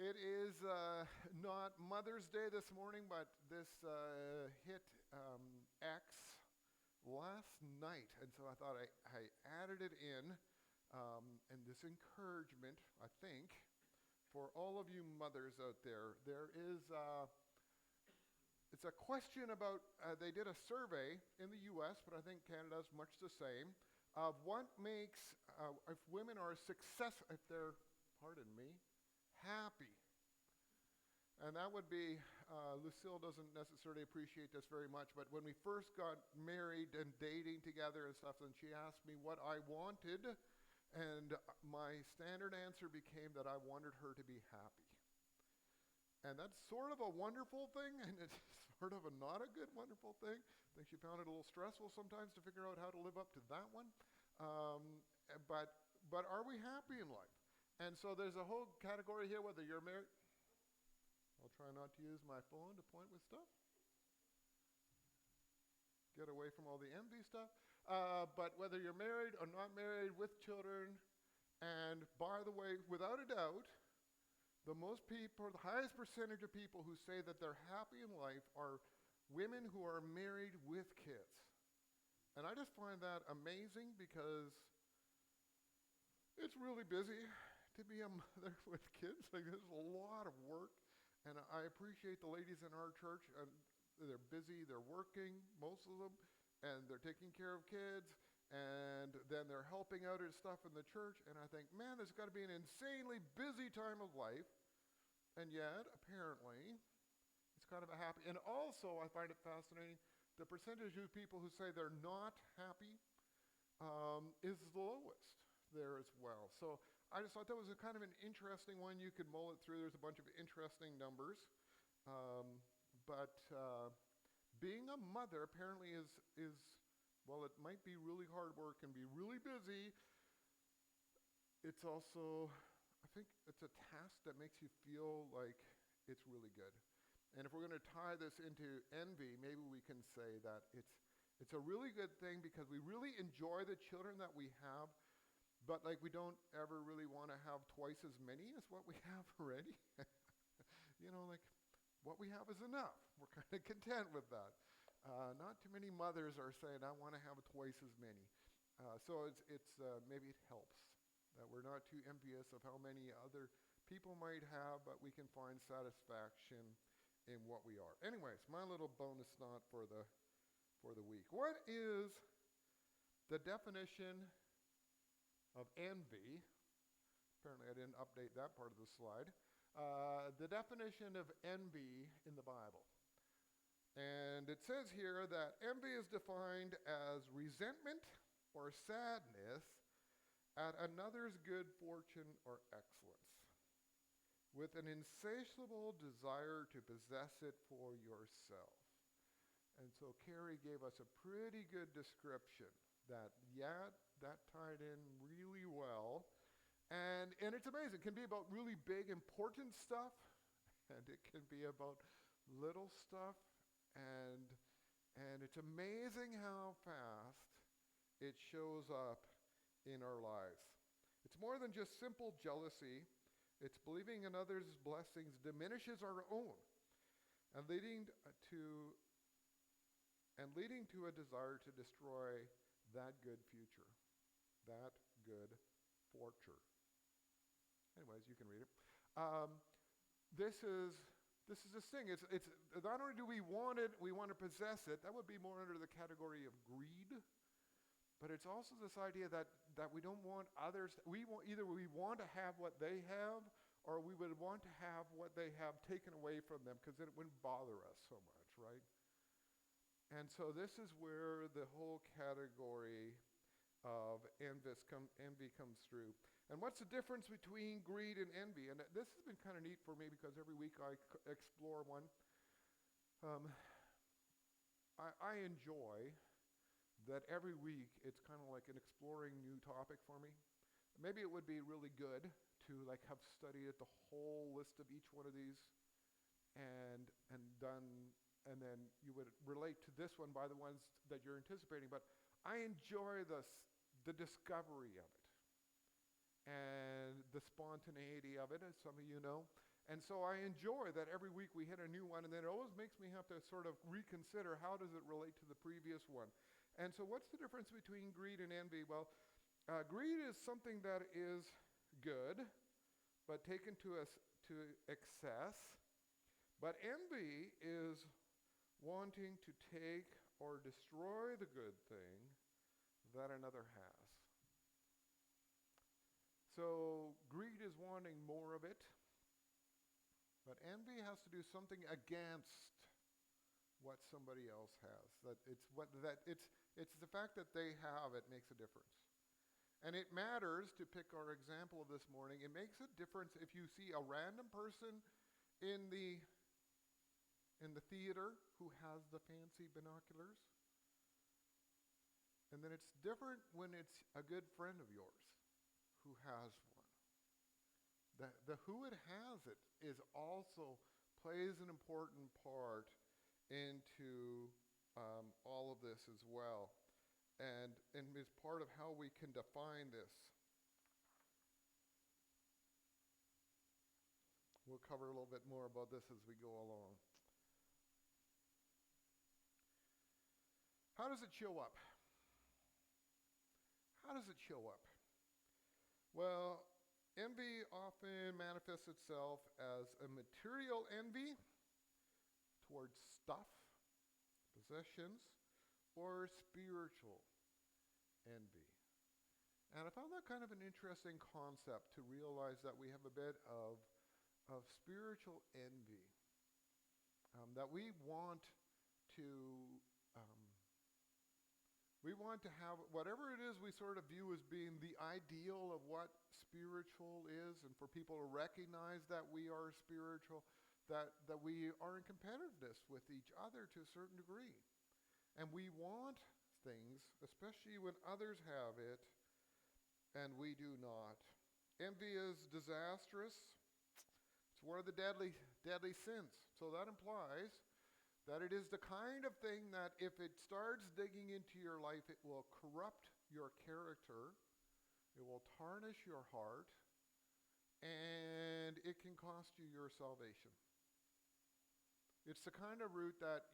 It is not Mother's Day this morning, but this hit X last night. And so I thought I added it in, and this encouragement, I think, for all of you mothers out there. There is, it's a question about, they did a survey in the US, but I think Canada's much the same, of what makes, if women are if they're, pardon me, happy. And that would be, Lucille doesn't necessarily appreciate this very much, but when we first got married and dating together and stuff, then she asked me what I wanted, and my standard answer became that I wanted her to be happy. And that's sort of a wonderful thing, and it's sort of a not a good wonderful thing. I think she found it a little stressful sometimes to figure out how to live up to that one. But are we happy in life? And so there's a whole category here, whether you're married. I'll try not to use my phone to point with stuff. Get away from all the envy stuff. But whether you're married or not married, with children, and by the way, without a doubt, the highest percentage of people who say that they're happy in life are women who are married with kids. And I just find that amazing because it's really busy to be a mother with kids. Like, there's a lot of work. And I appreciate the ladies in our church. They're busy, they're working, most of them, and they're taking care of kids, and then they're helping out and stuff in the church. And I think, man, there's got to be an insanely busy time of life. And yet, apparently, it's kind of a happy. And also, I find it fascinating, the percentage of people who say they're not happy is the lowest there as well. So I just thought that was a kind of an interesting one. You could mull it through. There's a bunch of interesting numbers. But being a mother apparently is, well, it might be really hard work and be really busy. It's also, I think it's a task that makes you feel like it's really good. And if we're going to tie this into envy, maybe we can say that it's a really good thing because we really enjoy the children that we have, but like we don't ever really want to have twice as many as what we have already. Like what we have is enough. We're kind of content with that. Not too many mothers are saying, I want to have twice as many. So it's maybe it helps that we're not too envious of how many other people might have, but we can find satisfaction in what we are. Anyways, my little bonus thought for the week. What is the definition of envy? Apparently I didn't update that part of the slide. The definition of envy in the Bible. And it says here that envy is defined as resentment or sadness at another's good fortune or excellence, with an insatiable desire to possess it for yourself. And so Carrie gave us a pretty good description that tied in really well. And it's amazing. It can be about really big, important stuff, and it can be about little stuff. And it's amazing how fast it shows up in our lives. It's more than just simple jealousy. It's believing in others' blessings diminishes our own, and leading to a desire to destroy that good future, that good fortune. Anyways, you can read it. This is this thing. It's not only do we want it, we want to possess it. That would be more under the category of greed. But it's also this idea that we don't want others. We want to have what they have, or we would want to have what they have taken away from them because it wouldn't bother us so much, right? And so this is where the whole category of envy comes through. And what's the difference between greed and envy? And this has been kind of neat for me because every week I explore one. I enjoy that every week it's kind of like an exploring new topic for me. Maybe it would be really good to have studied the whole list of each one of these and done, and then you would relate to this one by the ones that you're anticipating. But I enjoy the discovery of it and the spontaneity of it, as some of you know. And so I enjoy that every week we hit a new one, and then it always makes me have to sort of reconsider how does it relate to the previous one. And so what's the difference between greed and envy? Well, greed is something that is good, but taken to excess. But envy is wanting to take or destroy the good thing that another has. So greed is wanting more of it. But envy has to do something against what somebody else has. It's the fact that they have it makes a difference. And it matters, to pick our example of this morning, it makes a difference if you see a random person in the theater who has the fancy binoculars. And then it's different when it's a good friend of yours who has one. The who it has it is also plays an important part into all of this as well, and is part of how we can define this. We'll cover a little bit more about this as we go along. How does it show up? How does it show up? Well, envy often manifests itself as a material envy towards stuff, possessions, or spiritual envy. And I found that kind of an interesting concept, to realize that we have a bit of spiritual envy, that we want to have whatever it is we sort of view as being the ideal of what spiritual is, and for people to recognize that we are spiritual, that we are in competitiveness with each other to a certain degree. And we want things, especially when others have it, and we do not. Envy is disastrous. It's one of the deadly sins. So that implies that it is the kind of thing that if it starts digging into your life, it will corrupt your character, it will tarnish your heart, and it can cost you your salvation. It's the kind of root that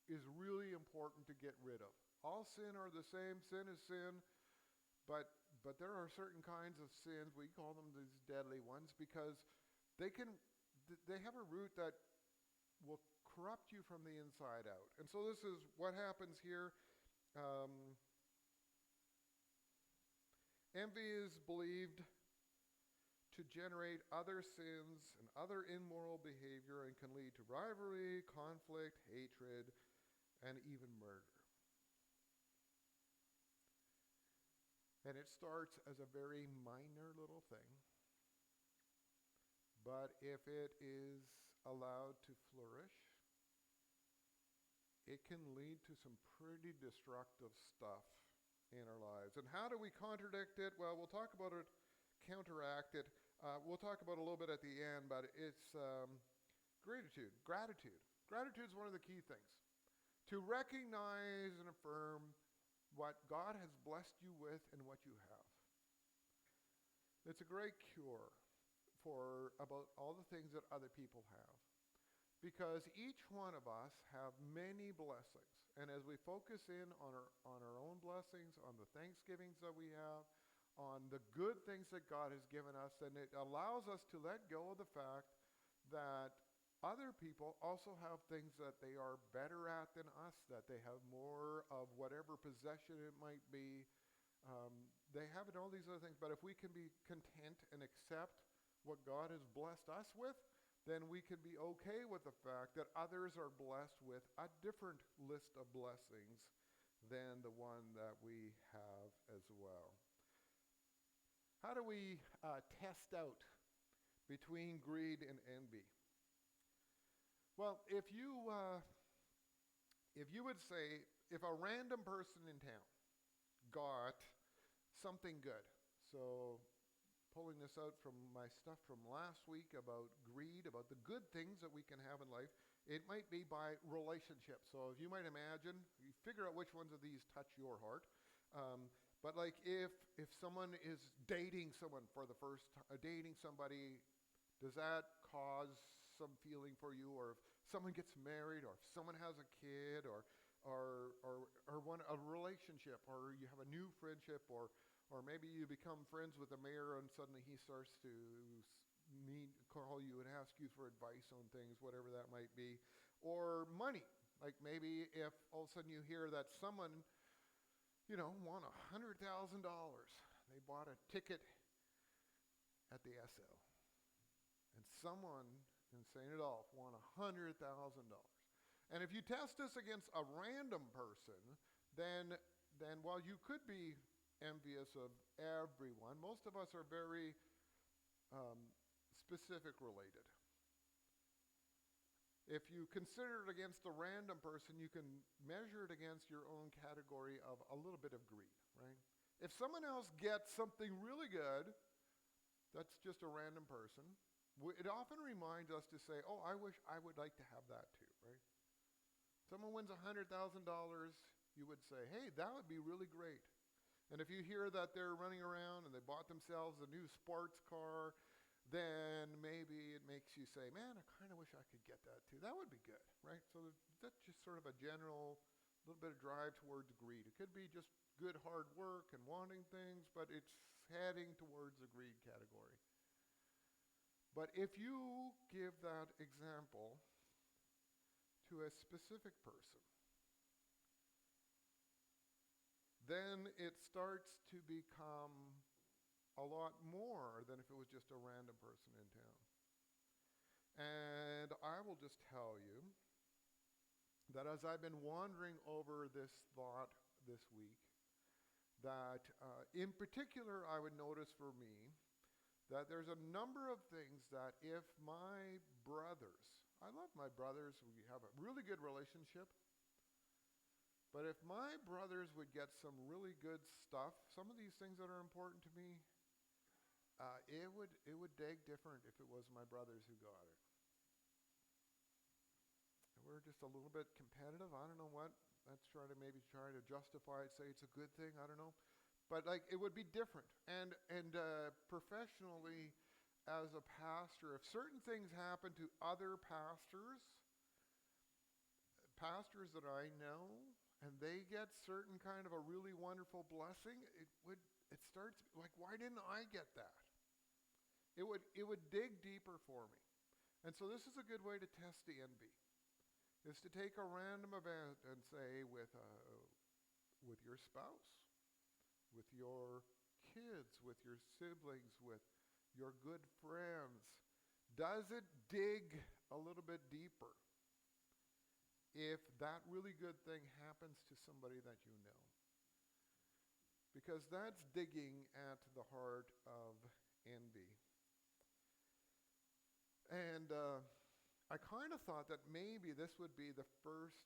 is really important to get rid of. All sin are the same. Sin is sin, but there are certain kinds of sins, we call them these deadly ones, because they have a root that will corrupt you from the inside out. And so this is what happens here. Envy is believed to generate other sins and other immoral behavior, and can lead to rivalry, conflict, hatred, and even murder. And it starts as a very minor little thing, but if it is allowed to flourish, it can lead to some pretty destructive stuff in our lives. And how do we contradict it? Well, we'll talk about it, counteract it. We'll talk about it a little bit at the end, but it's gratitude. Gratitude is one of the key things. To recognize and affirm what God has blessed you with and what you have. It's a great cure for about all the things that other people have. Because each one of us have many blessings. And as we focus in on our own blessings, on the thanksgivings that we have, on the good things that God has given us, then it allows us to let go of the fact that other people also have things that they are better at than us, that they have more of whatever possession it might be. They have it, all these other things. But if we can be content and accept what God has blessed us with, then we can be okay with the fact that others are blessed with a different list of blessings than the one that we have as well. How do we test out between greed and envy? Well, if you would say, if a random person in town got something good, so pulling this out from my stuff from last week about greed, about the good things that we can have in life, it might be by relationships. So if you might imagine, you figure out which ones of these touch your heart. But like if someone is dating someone for the first time, dating somebody Does that cause some feeling for you? Or if someone gets married, or if someone has a kid, or a relationship, or you have a new friendship, or maybe you become friends with the mayor and suddenly he starts to call you and ask you for advice on things, whatever that might be. Or money. Like maybe if all of a sudden you hear that someone, won $100,000. They bought a ticket at the SL. And someone in St. Adolphe won $100,000. And if you test this against a random person, then while you could be envious of everyone, most of us are very specific related. If you consider it against a random person, you can measure it against your own category of a little bit of greed, right? If someone else gets something really good, that's just a random person. It often reminds us to say, oh, I wish I would like to have that too, right? Someone wins $100,000, you would say, hey, that would be really great. And if you hear that they're running around and they bought themselves a new sports car, then maybe it makes you say, man, I kind of wish I could get that too. That would be good, right? So that's just sort of a general little bit of drive towards greed. It could be just good hard work and wanting things, but it's heading towards the greed category. But if you give that example to a specific person, then it starts to become a lot more than if it was just a random person in town. And I will just tell you that as I've been wandering over this thought this week, that in particular I would notice for me that there's a number of things that if my brothers, I love my brothers, we have a really good relationship, but if my brothers would get some really good stuff, some of these things that are important to me, it would dig different if it was my brothers who got it. And we're just a little bit competitive. I don't know what. Let's try to justify it, say it's a good thing. I don't know. But it would be different. And professionally, as a pastor, if certain things happen to other pastors that I know, and they get certain kind of a really wonderful blessing, it starts like, why didn't I get that? It would dig deeper for me. And so this is a good way to test the envy, is to take a random event and say with your spouse, with your kids, with your siblings, with your good friends, does it dig a little bit deeper if that really good thing happens to somebody that you know? Because that's digging at the heart of envy. And I kind of thought that maybe this would be the first,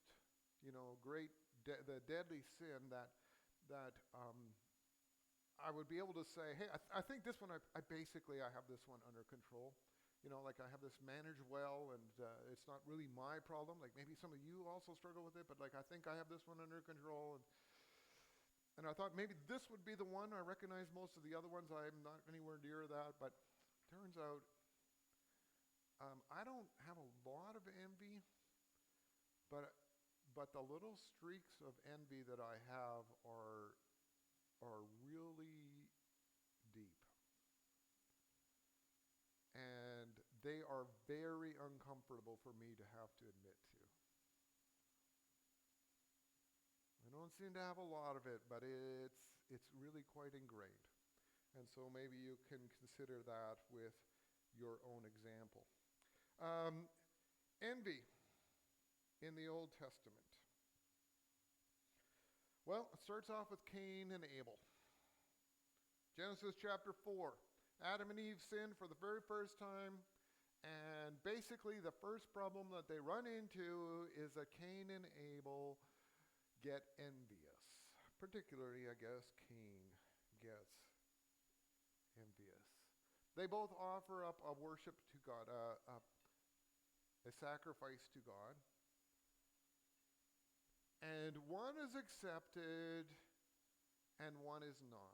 the deadly sin that I would be able to say, hey, I think this one, I have this one under control. I have this managed well, and it's not really my problem. Like maybe some of you also struggle with it, but I think I have this one under control. And I thought maybe this would be the one. I recognize most of the other ones. I'm not anywhere near that, but turns out I don't have a lot of envy, but the little streaks of envy that I have are really deep. And they are very uncomfortable for me to have to admit to. I don't seem to have a lot of it, but it's really quite ingrained. And so maybe you can consider that with your own example. Envy in the Old Testament. Well, it starts off with Cain and Abel. Genesis chapter 4. Adam and Eve sinned for the very first time, and basically the first problem that they run into is that Cain and Abel get envious. Particularly, I guess, Cain gets envious. They both offer up a worship to God, a sacrifice to God. And one is accepted and one is not.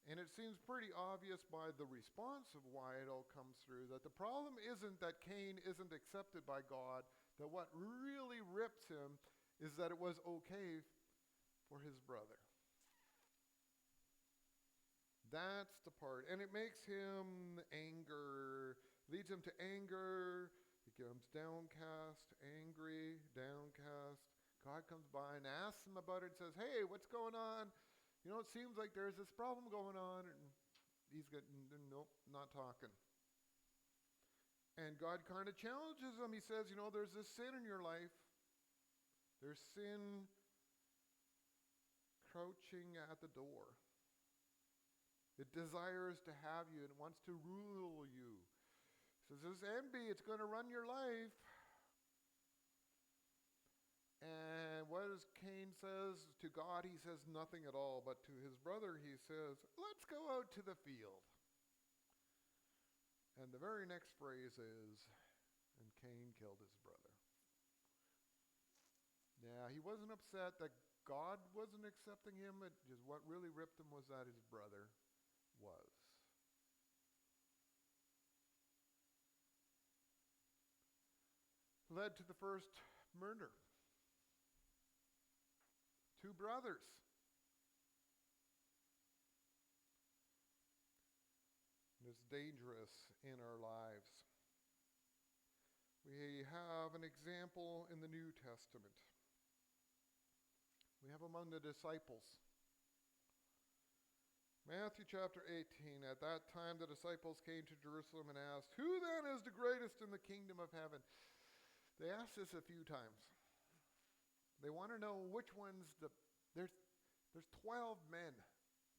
And it seems pretty obvious by the response of why it all comes through that the problem isn't that Cain isn't accepted by God, that what really rips him is that it was okay for his brother. That's the part. And it makes him leads him to anger. He becomes downcast, angry, downcast. God comes by and asks him about it and says, hey, what's going on? You know, it seems like there's this problem going on. And he's getting, nope, not talking. And God kind of challenges him. He says, you know, there's this sin in your life. There's sin crouching at the door. It desires to have you. It wants to rule you. He says, this envy, it's going to run your life. And what does Cain says to God? He says nothing at all. But to his brother, he says, let's go out to the field. And the very next phrase is, and Cain killed his brother. Yeah, he wasn't upset that God wasn't accepting him. It just what really ripped him was that his brother was. Led to the first murder. 2 brothers. It's dangerous in our lives. We have an example in the New Testament. We have among the disciples. Matthew chapter 18. At that time the disciples came to Jerusalem and asked, who then is the greatest in the kingdom of heaven? They asked this a few times. They want to know which one's there's 12 men.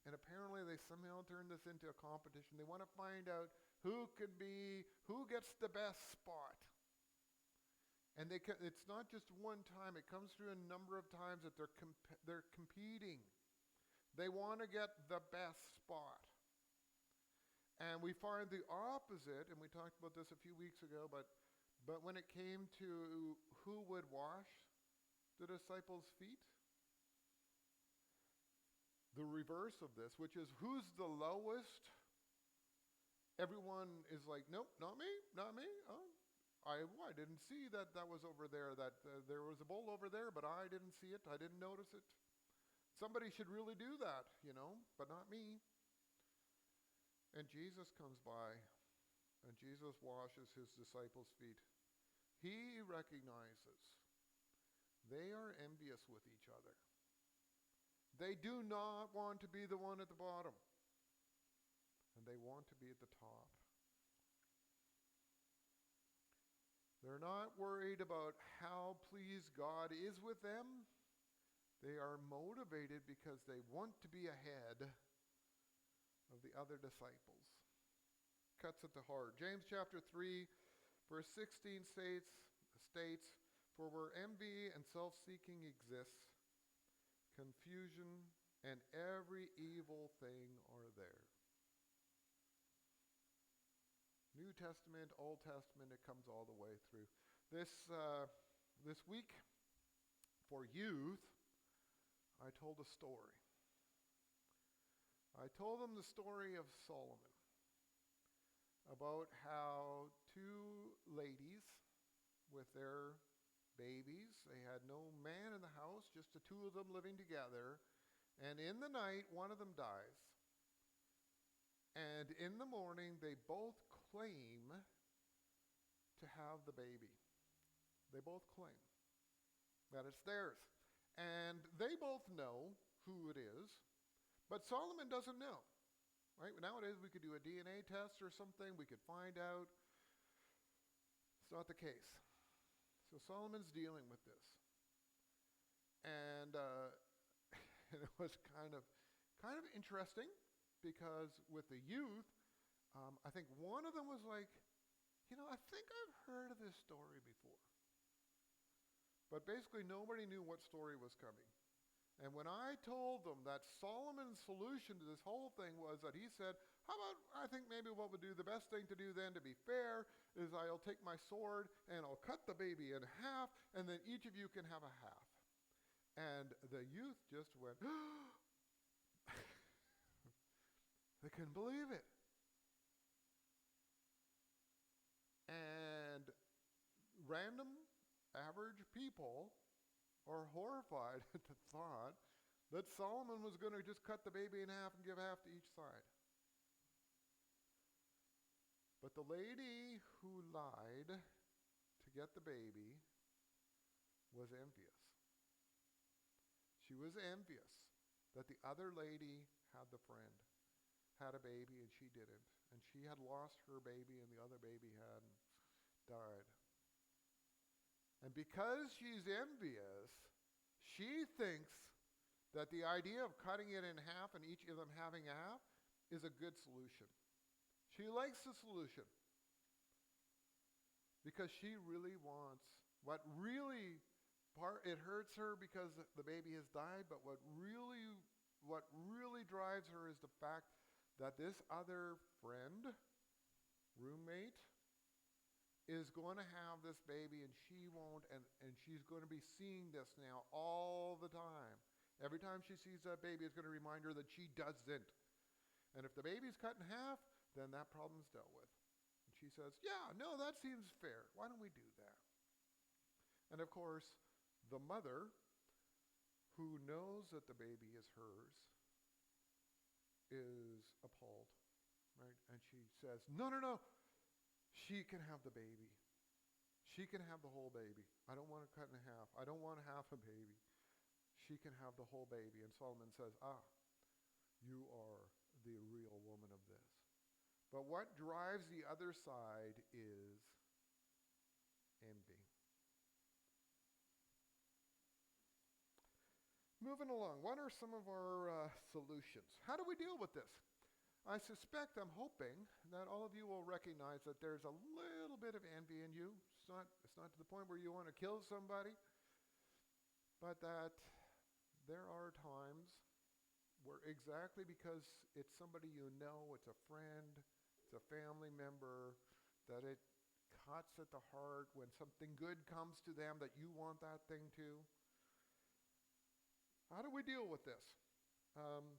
And apparently they somehow turned this into a competition. They want to find out who gets the best spot. And it's not just one time. It comes through a number of times that they're competing. They want to get the best spot. And we find the opposite, and we talked about this a few weeks ago, but when it came to who would wash the disciples' feet, the reverse of this, which is who's the lowest, everyone is like, nope, not me, not me. Oh, I didn't see that was over there, that there was a bowl over there, but I didn't see it. I didn't notice it. Somebody should really do that, but not me. And Jesus comes by, and Jesus washes his disciples' feet. He recognizes they are envious with each other. They do not want to be the one at the bottom, and they want to be at the top. They're not worried about how pleased God is with them. They are motivated because they want to be ahead of the other disciples. Cuts at the heart. James chapter 3, verse 16 states, for where envy and self-seeking exists, confusion and every evil thing are there. New Testament, Old Testament, it comes all the way through. This week, for youth, I told a story. I told them the story of Solomon, about how 2 ladies with their babies, they had no man in the house, just the 2 of them living together, and in the night, one of them dies. And in the morning, they both claim to have the baby. They both claim that it's theirs. And they both know who it is, but Solomon doesn't know. Right? Nowadays, we could do a DNA test or something. We could find out. It's not the case. So Solomon's dealing with this. And and it was kind of interesting because with the youth, I think one of them was like, I think I've heard of this story before. But basically nobody knew what story was coming. And when I told them that Solomon's solution to this whole thing was that he said, how about, I think maybe what would do the best thing to do then, to be fair, is I'll take my sword and I'll cut the baby in half, and then each of you can have a half. And the youth just went, They couldn't believe it. And random, average people are horrified at the thought that Solomon was going to just cut the baby in half and give half to each side. But the lady who lied to get the baby was envious. She was envious that the other lady had a baby and she didn't. And she had lost her baby and the other baby had died. And because she's envious, she thinks that the idea of cutting it in half and each of them having half is a good solution. She likes the solution because she really wants, it hurts her because the baby has died, but what really drives her is the fact that this other friend, roommate, is going to have this baby and she won't, and she's going to be seeing this now all the time. Every time she sees that baby, it's going to remind her that she doesn't. And if the baby's cut in half, then that problem's dealt with. And she says, yeah, no, that seems fair. Why don't we do that? And of course, the mother, who knows that the baby is hers, is appalled, right? And she says, no, she can have the baby. She can have the whole baby. I don't want to cut in half. I don't want half a baby. She can have the whole baby. And Solomon says, you are the real woman of this. But what drives the other side is envy. Moving along, what are some of our solutions? How do we deal with this? I suspect, I'm hoping, that all of you will recognize that there's a little bit of envy in you. It's not to the point where you want to kill somebody, but that there are times where exactly because it's somebody you know, it's a friend, it's a family member, that it cuts at the heart when something good comes to them that you want that thing too. How do we deal with this?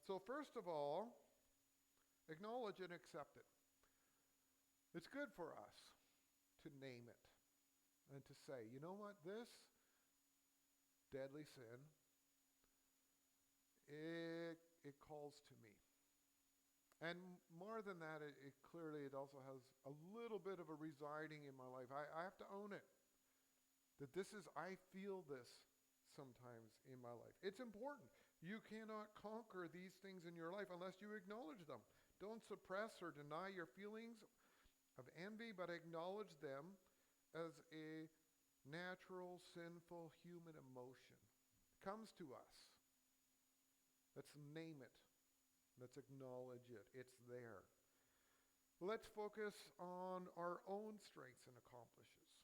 So first of all, acknowledge and accept it. It's good for us to name it and to say, you know what, this deadly sin, it calls to me. And more than that, it also has a little bit of a residing in my life. I have to own it. That I feel this sometimes in my life. It's important. You cannot conquer these things in your life unless you acknowledge them. Don't suppress or deny your feelings of envy, but acknowledge them as a natural, sinful human emotion. It comes to us. Let's name it. Let's acknowledge it. It's there. Let's focus on our own strengths and accomplishments.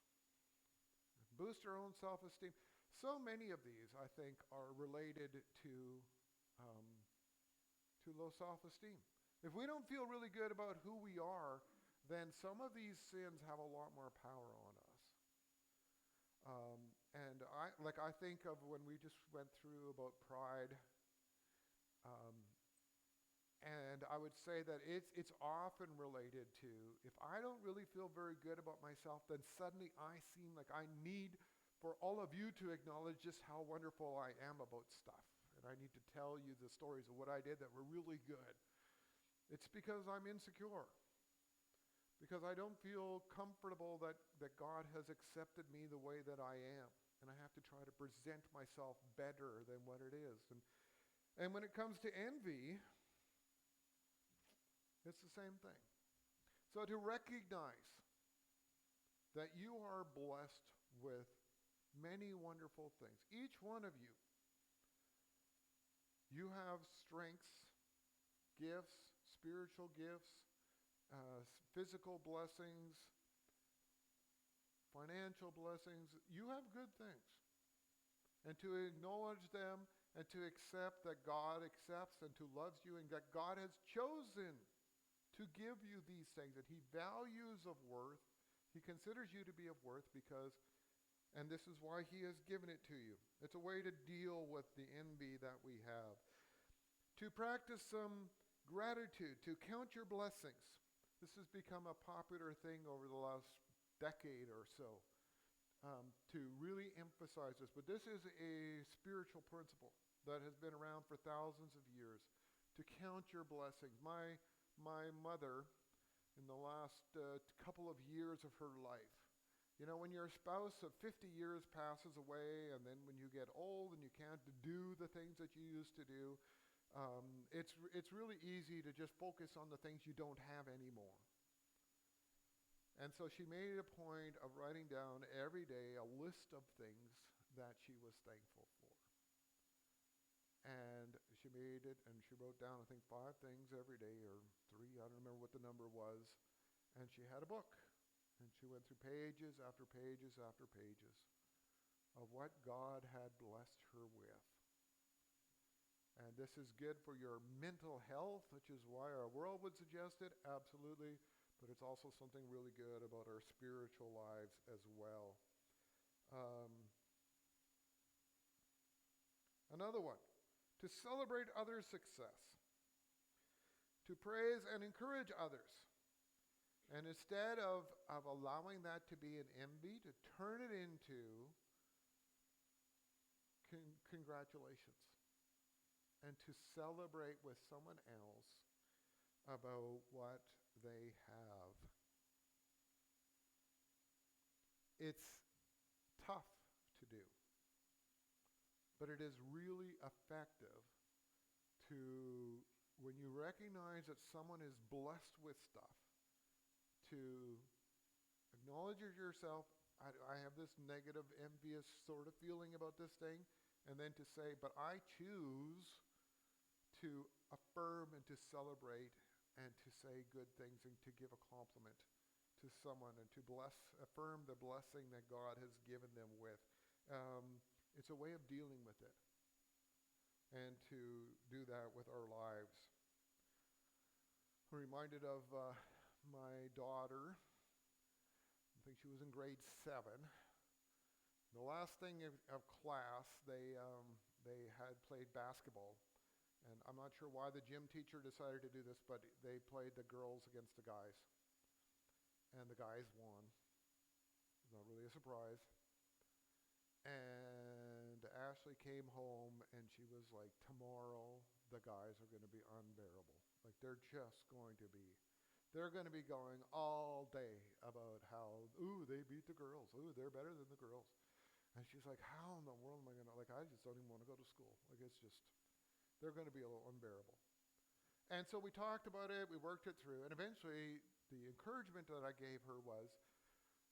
Boost our own self-esteem. So many of these, I think, are related to low self-esteem. If we don't feel really good about who we are, then some of these sins have a lot more power on us. And I think of when we just went through about pride. And I would say that it's often related to, if I don't really feel very good about myself, then suddenly I seem like I need for all of you to acknowledge just how wonderful I am about stuff. And I need to tell you the stories of what I did that were really good. It's because I'm insecure. Because I don't feel comfortable that God has accepted me the way that I am. And I have to try to present myself better than what it is. And when it comes to envy, it's the same thing. So to recognize that you are blessed with many wonderful things. Each one of you, you have strengths, gifts, spiritual gifts, physical blessings, financial blessings. You have good things. And to acknowledge them and to accept that God accepts and to loves you and that God has chosen to give you these things, that he values of worth. He considers you to be of worth because, and this is why he has given it to you. It's a way to deal with the envy that we have. To practice some Gratitude, to count your blessings. This has become a popular thing over the last decade or so, to really emphasize this. But this is a spiritual principle that has been around for thousands of years, to count your blessings. My mother, in the last couple of years of her life, when your spouse of 50 years passes away, and then when you get old and you can't do the things that you used to do, it's really easy to just focus on the things you don't have anymore. And so she made a point of writing down every day a list of things that she was thankful for. And she made it, and she wrote down, I think, 5 things every day, or 3, I don't remember what the number was. And she had a book, and she went through pages after pages after pages of what God had blessed her with. And this is good for your mental health, which is why our world would suggest it, absolutely. But it's also something really good about our spiritual lives as well. Another one, to celebrate others' success, to praise and encourage others. And instead of allowing that to be an envy, to turn it into congratulations. And to celebrate with someone else about what they have. It's tough to do, but it is really effective to, when you recognize that someone is blessed with stuff, to acknowledge it yourself, I have this negative, envious sort of feeling about this thing, and then to say, but I choose to affirm and to celebrate and to say good things and to give a compliment to someone and to affirm the blessing that God has given them with. It's a way of dealing with it, and to do that with our lives. I'm reminded of my daughter. I think she was in grade 7. The last thing of class, they had played basketball. And I'm not sure why the gym teacher decided to do this, but they played the girls against the guys. And the guys won. It's not really a surprise. And Ashley came home, and she was like, tomorrow the guys are going to be unbearable. Like, they're going to be going all day about how, they beat the girls. They're better than the girls. And she's like, how in the world am I going to, I just don't even want to go to school. It's just, they're going to be a little unbearable. And so we talked about it, we worked it through, and eventually the encouragement that I gave her was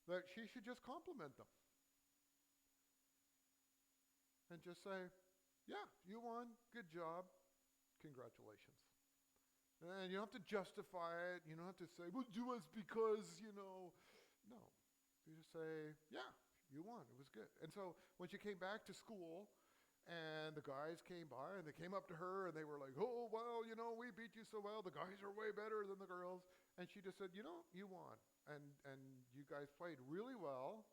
that she should just compliment them. And just say, yeah, you won, good job, congratulations. And you don't have to justify it, you don't have to say, well, do us because, no. You just say, yeah, you won, it was good. And so when she came back to school, and the guys came by, and they came up to her, and they were like, oh, well, we beat you so well. The guys are way better than the girls. And she just said, you won. And you guys played really well,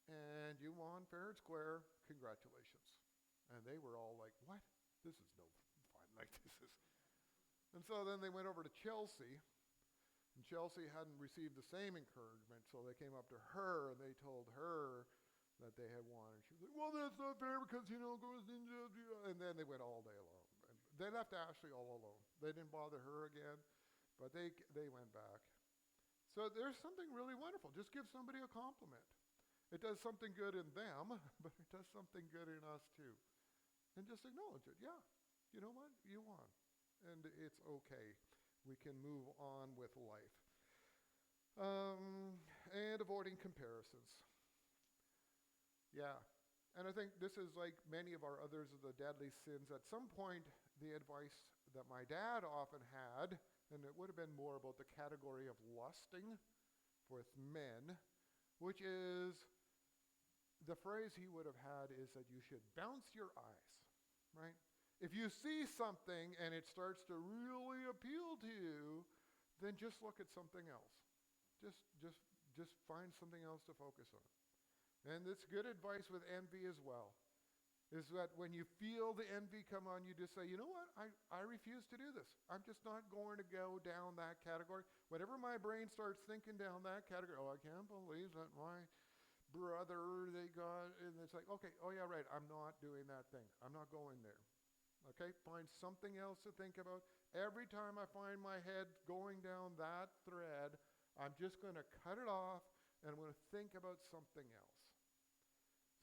and you won fair and square. Congratulations. And they were all like, what? This is no fun. And so then they went over to Chelsea, and Chelsea hadn't received the same encouragement, so they came up to her, and they told her that they had won. And she was like, well, that's not fair because, girls didn't do. And then they went all day long. And they left Ashley all alone. They didn't bother her again, but they went back. So there's something really wonderful. Just give somebody a compliment. It does something good in them, but it does something good in us too. And just acknowledge it. Yeah, you know what? You won. And it's okay. We can move on with life. And avoiding comparisons. Yeah, and I think this is like many of our others of the deadly sins. At some point, the advice that my dad often had, and it would have been more about the category of lusting with men, which is, the phrase he would have had is that you should bounce your eyes, right? If you see something and it starts to really appeal to you, then just look at something else. Just find something else to focus on. And it's good advice with envy as well. is that when you feel the envy come on, you just say, you know what, I refuse to do this. I'm just not going to go down that category. Whenever my brain starts thinking down that category, oh, I can't believe that my brother, they got, and it's like, okay, oh yeah, right, I'm not doing that thing. I'm not going there. Okay, find something else to think about. Every time I find my head going down that thread, I'm just going to cut it off and I'm going to think about something else.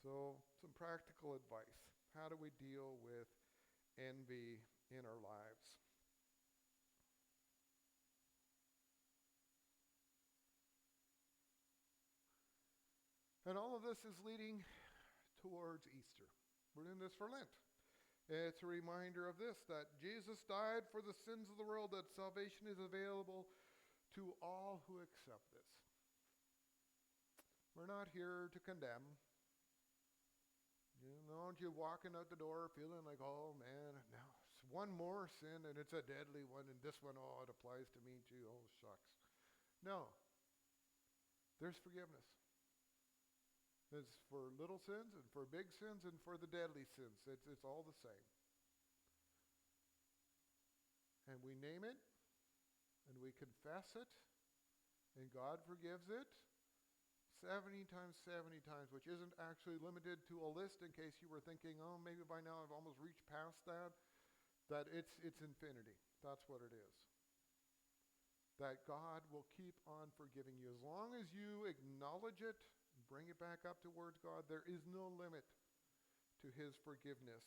So, some practical advice. How do we deal with envy in our lives? And all of this is leading towards Easter. We're doing this for Lent. It's a reminder of this, that Jesus died for the sins of the world, that salvation is available to all who accept this. We're not here to condemn. You know, aren't you walking out the door feeling like, oh man, now it's one more sin and it's a deadly one, and this one, oh, it applies to me too, oh shucks. No. There's forgiveness. There's for little sins and for big sins and for the deadly sins. It's all the same. And we name it, and we confess it, and God forgives it 70 times, which isn't actually limited to a list in case you were thinking, oh, maybe by now I've almost reached past that. That it's infinity. That's what it is. That God will keep on forgiving you. As long as you acknowledge it, bring it back up towards God, there is no limit to his forgiveness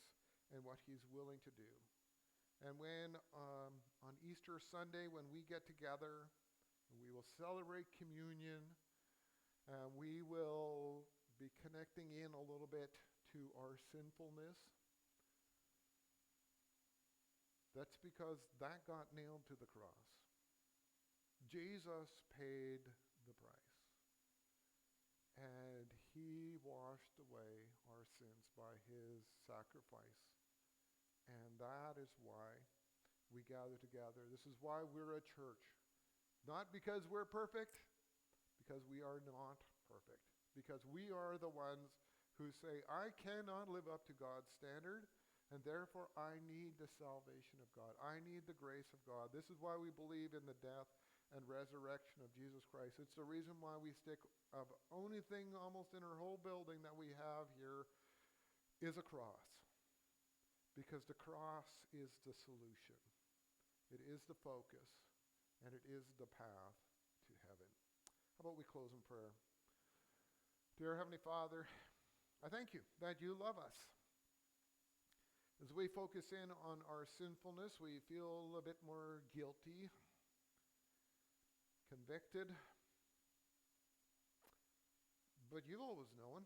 and what he's willing to do. And when on Easter Sunday, when we get together, we will celebrate communion, we will be connecting in a little bit to our sinfulness. That's because that got nailed to the cross. Jesus paid the price. And he washed away our sins by his sacrifice. And that is why we gather together. This is why we're a church. Not because we're perfect, because we are not perfect. Because we are the ones who say, I cannot live up to God's standard, and therefore I need the salvation of God. I need the grace of God. This is why we believe in the death and resurrection of Jesus Christ. It's the reason why we stick of only thing almost in our whole building that we have here is a cross. Because the cross is the solution. It is the focus, and it is the path to heaven. How about we close in prayer? Dear Heavenly Father, I thank you that you love us. As we focus in on our sinfulness, we feel a bit more guilty, convicted, but you've always known.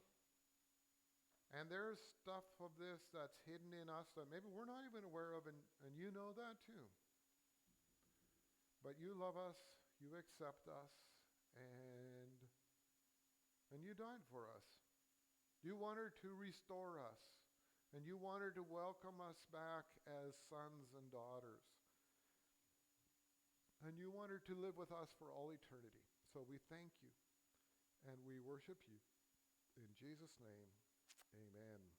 And there's stuff of this that's hidden in us that maybe we're not even aware of, and you know that too. But you love us, you accept us, and you died for us. You wanted to restore us, and you wanted to welcome us back as sons and daughters. And you wanted to live with us for all eternity. So we thank you, and we worship you. In Jesus' name, amen.